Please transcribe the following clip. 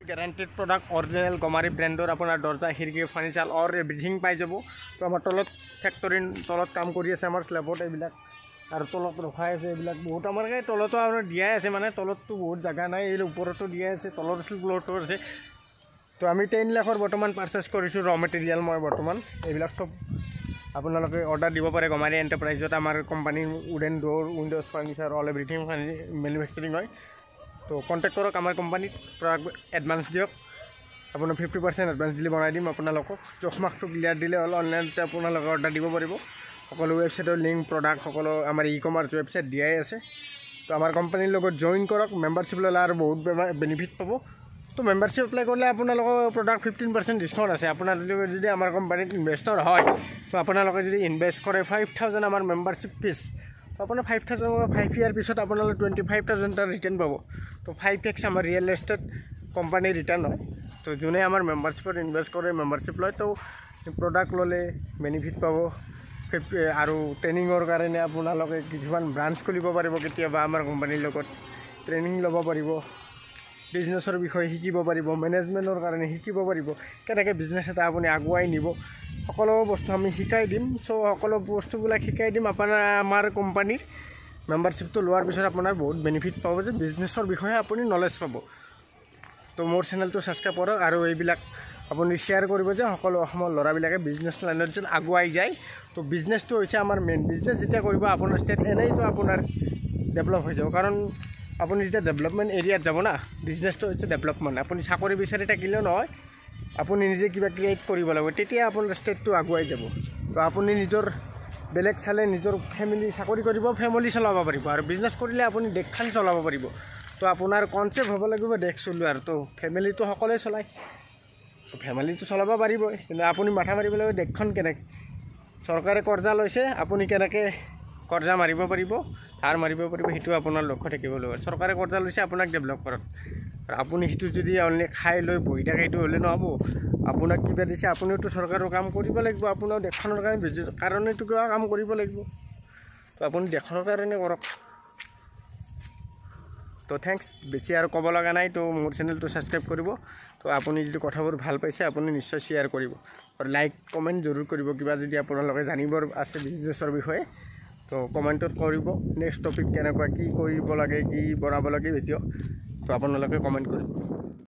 গ্যাৰান্টেড product original গমাৰি ব্ৰ্যান্ডৰ আপোনাৰ দৰ্জা খিৰিকী ফাৰ্নিচাৰ অৰ এভৰিথিং পাই যাব। তো আমাৰ তলত ফেক্টৰীৰ তলত কাম কৰি আছে আমাৰ স্লেবত এইবিলাক আৰু তলত ৰখাই আছে এইবিলাক বহুত আমাৰ তলতো আপোনাৰ দিয়াই আছে মানে তলততো বহুত জাগা নাই এই ওপৰতো দিয়াই আছে তলৰ ফ্ল'ৰটো আছে। তো আমি 10 লাখৰ বৰ্তমান পাৰচেজ কৰিছোঁ ৰ মেটেৰিয়েল মই বৰ্তমান এইবিলাক সব আপোনালোকে অৰ্ডাৰ দিব পাৰে গমাৰি এণ্টাৰপ্ৰাইজত আমাৰ কোম্পানীৰ wooden ডোৰ Windows furniture all everything manufacturing হয়। তো কণ্টেক্ট কৰক আমাৰ কোম্পানীত প্ৰডাক্ট এডভান্স দিয়ক আপোনাৰ 50% এডভান্স দিলে বনাই দিম আপোনালোকক জখমাকটো ক্লিয়াৰ দিলে হ'ল অনলাইনতে আপোনালোকে অৰ্ডাৰ দিব পাৰিব। সকলো ৱেবছাইটৰ লিংক প্ৰডাক্ট সকলো আমাৰ ই-কমাৰ্চ ৱেবছাইট দিয়াই আছে। তো আমাৰ কোম্পানীৰ লগত জইন কৰক মেম্বাৰশ্বিপ ল'লে আৰু বহুত বেনিফিট পাব। তো মেম্বাৰশ্বিপ এপ্লাই কৰিলে আপোনালোকৰ প্ৰডাক্ট 15% ডিছকাউণ্ট আছে। আপোনালোকে যদি আমাৰ কোম্পানীত ইনভেষ্টৰ হয় তো আপোনালোকে যদি ইনভেষ্ট কৰে 5000 আমাৰ মেম্বাৰশ্বিপ ফিজ তো আপোনাৰ 5000 5 ইয়াৰ পিছত আপোনালোকে 25000 এটা ৰিটাৰ্ণ পাব। তো 5x আমাৰ ৰিয়েল এষ্টেট কোম্পানীৰ ৰিটাৰ্ণ হয়। তো যোনে আমাৰ মেম্বাৰশ্বিপত ইনভেষ্ট কৰে মেম্বাৰশ্বিপ লয় তো প্ৰডাক্ট ল'লে বেনিফিট পাব। আৰু ট্ৰেইনিঙৰ কাৰণে আপোনালোকে কিছুমান ব্ৰাঞ্চ খুলিব পাৰিব কেতিয়াবা আমাৰ কোম্পানীৰ লগত ট্ৰেইনিং ল'ব পাৰিব বিজনেছৰ বিষয়ে শিকিব পাৰিব মেনেজমেণ্টৰ কাৰণে শিকিব পাৰিব কেনেকৈ বিজনেছ এটা আপুনি আগুৱাই নিব সকলো বস্তু আমি শিকাই দিম। চ' সকলো বস্তুবিলাক শিকাই দিম আপোনাৰ আমাৰ কোম্পানীৰ মেম্বাৰশ্বিপটো লোৱাৰ পিছত আপোনাৰ বহুত বেনিফিট পাব যে বিজনেছৰ বিষয়ে আপুনি নলেজ পাব। তো মোৰ চেনেলটো ছাবস্ক্ৰাইব কৰক আৰু এইবিলাক আপুনি শ্বেয়াৰ কৰিব যে সকলো অসমৰ ল'ৰাবিলাকে বিজনেছ লাইনত যেন আগুৱাই যায়। তো বিজনেছটো হৈছে আমাৰ মেইন বিজনেছ যেতিয়া কৰিব আপোনাৰ ষ্টেট এনেইতো আপোনাৰ ডেভেলপ হৈ যাব কাৰণ আপুনি যেতিয়া ডেভেলপমেণ্ট এৰিয়াত যাব না বিজনেছটো হৈছে ডেভেলপমেণ্ট। আপুনি চাকৰি বিচাৰি থাকিলেও নহয় আপুনি নিজে কিবা ক্ৰিয়েট কৰিব লাগিব তেতিয়া আপোনাৰ ষ্টেটটো আগুৱাই যাব। তো আপুনি নিজৰ বেলেগ চালে নিজৰ ফেমিলি চাকৰি কৰিব ফেমিলি চলাব পাৰিব আৰু বিজনেছ কৰিলে আপুনি দেশখন চলাব পাৰিব। তো আপোনাৰ কনচেপ্ট হ'ব লাগিব দেশ চলোৱাৰ। তো ফেমিলিটো সকলোৱে চলায় তো ফেমিলিটো চলাব পাৰিবই কিন্তু আপুনি মাথা মাৰিব লাগিব দেশখন কেনেকৈ চৰকাৰে কৰ্জা লৈছে আপুনি কেনেকৈ কৰ্জা মাৰিব পাৰিব ধাৰ মাৰিব পাৰিব সেইটো আপোনাৰ লক্ষ্য থাকিব লাগিব। চৰকাৰে কৰ্জা লৈছে আপোনাক ডেভেলপ কৰক আৰু আপুনি সেইটো যদি অনলি খাই লৈ বহি থাকে সেইটো হ'লে নহ'ব। আপোনাক কিবা দিছে আপুনিওতো চৰকাৰৰ কাম কৰিব লাগিব আপোনাৰ দেশখনৰ কাৰণেতো কিবা কাম কৰিব লাগিব। তো আপুনি দেশখনৰ কাৰণে কৰক। তো থেংকছ বেছি আৰু ক'ব লগা নাই। তো মোৰ চেনেলটো ছাবস্ক্ৰাইব কৰিব। তো আপুনি যদি কথাবোৰ ভাল পাইছে আপুনি নিশ্চয় শ্বেয়াৰ কৰিব আৰু লাইক কমেণ্ট জৰুৰ কৰিব কিবা যদি আপোনালোকে জানিবৰ আছে বিজনেছৰ বিষয়ে তো কমেণ্টত কৰিব নেক্সট টপিক কেনেকুৱা কি কৰিব লাগে কি বনাব লাগে ভিডিঅ' তো আপোনালোকে কমেণ্ট কৰিব।